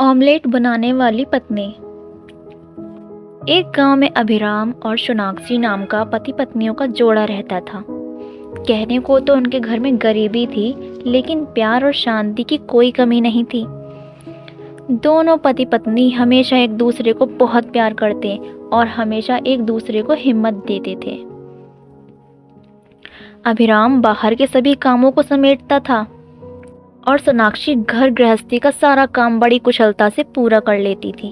Omelette बनाने वाली पत्नी। एक गांव में अभिराम और सोनाक्षी नाम का पति पत्नियों का जोड़ा रहता था। कहने को तो उनके घर में गरीबी थी, लेकिन प्यार और शांति की कोई कमी नहीं थी। दोनों पति पत्नी हमेशा एक दूसरे को बहुत प्यार करते और हमेशा एक दूसरे को हिम्मत देते थे। अभिराम बाहर के सभी कामों को समेटता था और सोनाक्षी घर गृहस्थी का सारा काम बड़ी कुशलता से पूरा कर लेती थी।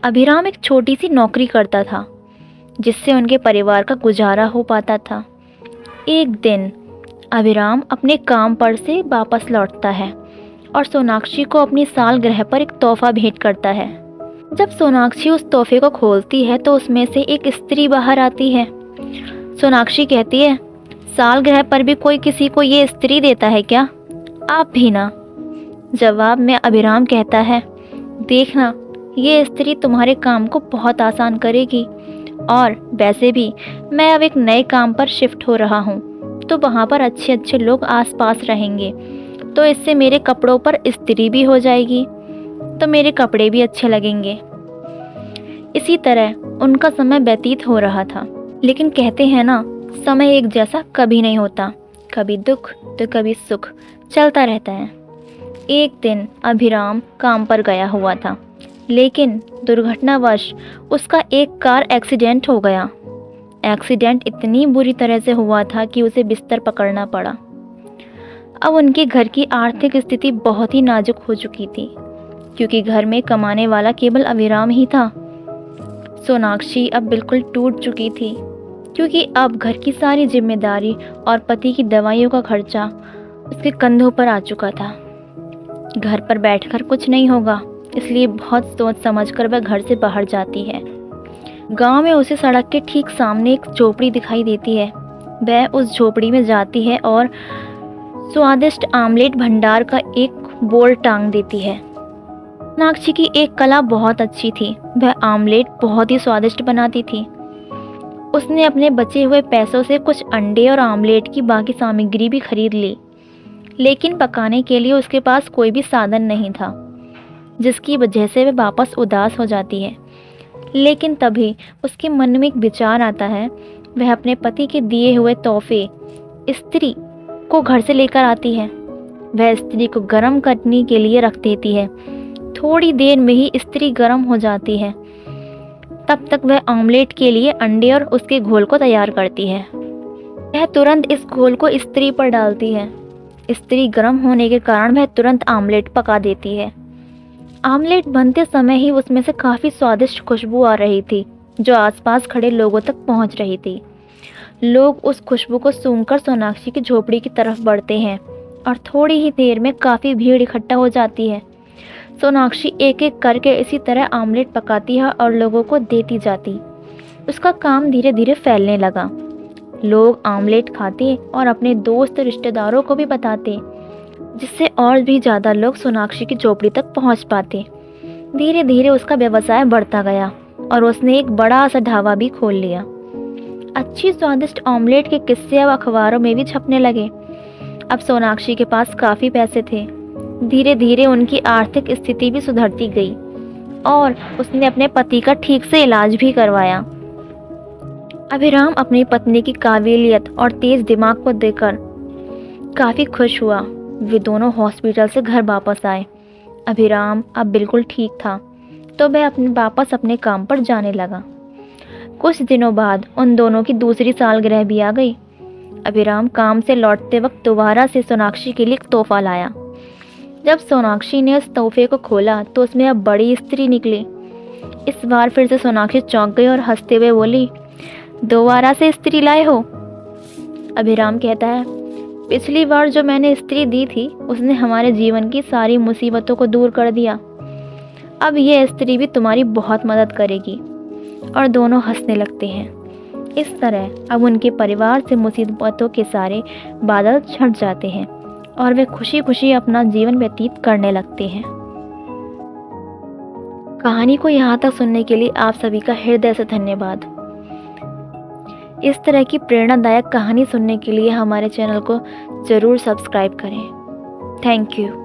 अभिराम एक छोटी सी नौकरी करता था, जिससे उनके परिवार का गुजारा हो पाता था। एक दिन अभिराम अपने काम पर से वापस लौटता है और सोनाक्षी को अपनी सालगिरह पर एक तोहफा भेंट करता है। जब सोनाक्षी उस तोहफे को खोलती है तो उसमें से एक स्त्री बाहर आती है। सोनाक्षी कहती है, सालगिरह पर भी कोई किसी को ये स्त्री देता है क्या? आप भी ना। जवाब में अभिराम कहता है, देखना, ये स्त्री तुम्हारे काम को बहुत आसान करेगी और वैसे भी मैं अब एक नए काम पर शिफ्ट हो रहा हूँ, तो वहाँ पर अच्छे अच्छे लोग आसपास रहेंगे, तो इससे मेरे कपड़ों पर इस्त्री भी हो जाएगी, तो मेरे कपड़े भी अच्छे लगेंगे। इसी तरह उनका समय व्यतीत हो रहा था। लेकिन कहते हैं ना, समय एक जैसा कभी नहीं होता, कभी दुख तो कभी सुख चलता रहता है। एक दिन अभिराम काम पर गया हुआ था, लेकिन दुर्घटनावश उसका एक कार एक्सीडेंट हो गया। एक्सीडेंट इतनी बुरी तरह से हुआ था कि उसे बिस्तर पकड़ना पड़ा। अब उनके घर की आर्थिक स्थिति बहुत ही नाजुक हो चुकी थी, क्योंकि घर में कमाने वाला केवल अभिराम ही था। सोनाक्षी अब बिल्कुल टूट चुकी थी, क्योंकि अब घर की सारी जिम्मेदारी और पति की दवाइयों का खर्चा उसके कंधों पर आ चुका था। घर पर बैठकर कुछ नहीं होगा, इसलिए बहुत सोच समझकर वह घर से बाहर जाती है। गांव में उसे सड़क के ठीक सामने एक झोपड़ी दिखाई देती है। वह उस झोपड़ी में जाती है और स्वादिष्ट आमलेट भंडार का एक बोर्ड टांग देती है। सोनाक्षी की एक कला बहुत अच्छी थी, वह आमलेट बहुत ही स्वादिष्ट बनाती थी। उसने अपने बचे हुए पैसों से कुछ अंडे और आमलेट की बाकी सामग्री भी खरीद ली, लेकिन पकाने के लिए उसके पास कोई भी साधन नहीं था, जिसकी वजह से वह वापस उदास हो जाती है। लेकिन तभी उसके मन में एक विचार आता है। वह अपने पति के दिए हुए तोहफे स्त्री को घर से लेकर आती है। वह स्त्री को गर्म करने के लिए रख देती है। थोड़ी देर में ही स्त्री गर्म हो जाती है। तब तक वह ऑमलेट के लिए अंडे और उसके घोल को तैयार करती है। वह तुरंत इस घोल को स्त्री पर डालती है। स्त्री गर्म होने के कारण वह तुरंत आमलेट पका देती है। आमलेट बनते समय ही उसमें से काफ़ी स्वादिष्ट खुशबू आ रही थी, जो आसपास खड़े लोगों तक पहुंच रही थी। लोग उस खुशबू को सूंघकर सोनाक्षी की झोपड़ी की तरफ बढ़ते हैं और थोड़ी ही देर में काफ़ी भीड़ इकट्ठा हो जाती है। सोनाक्षी एक एक करके इसी तरह आमलेट पकाती है और लोगों को देती जाती। उसका काम धीरे धीरे फैलने लगा। लोग आमलेट खाते और अपने दोस्त रिश्तेदारों को भी बताते, जिससे और भी ज़्यादा लोग सोनाक्षी की झोपड़ी तक पहुंच पाते। धीरे धीरे उसका व्यवसाय बढ़ता गया और उसने एक बड़ा सा ढाबा भी खोल लिया। अच्छी स्वादिष्ट ऑमलेट के किस्से अब अखबारों में भी छपने लगे। अब सोनाक्षी के पास काफ़ी पैसे थे। धीरे धीरे उनकी आर्थिक स्थिति भी सुधरती गई और उसने अपने पति का ठीक से इलाज भी करवाया। अभिराम अपनी पत्नी की काबिलियत और तेज दिमाग को देखकर काफ़ी खुश हुआ। वे दोनों हॉस्पिटल से घर वापस आए। अभिराम अब बिल्कुल ठीक था, तो वह वापस अपने काम पर जाने लगा। कुछ दिनों बाद उन दोनों की दूसरी सालगिरह भी आ गई। अभिराम काम से लौटते वक्त दोबारा से सोनाक्षी के लिए एक तोहफा लाया। जब सोनाक्षी ने उस तोहफे को खोला तो उसमें अब बड़ी स्त्री निकली। इस बार फिर से सोनाक्षी चौंक गई और हंसते हुए बोली, दोबारा से स्त्री लाए हो? अभिराम कहता है, पिछली बार जो मैंने स्त्री दी थी उसने हमारे जीवन की सारी मुसीबतों को दूर कर दिया। अब ये स्त्री भी तुम्हारी बहुत मदद करेगी। और दोनों हंसने लगते हैं। इस तरह अब उनके परिवार से मुसीबतों के सारे बादल छट जाते हैं और वे खुशी खुशी अपना जीवन व्यतीत करने लगते हैं। कहानी को यहाँ तक सुनने के लिए आप सभी का हृदय से धन्यवाद। इस तरह की प्रेरणादायक कहानी सुनने के लिए हमारे चैनल को ज़रूर सब्सक्राइब करें। Thank you.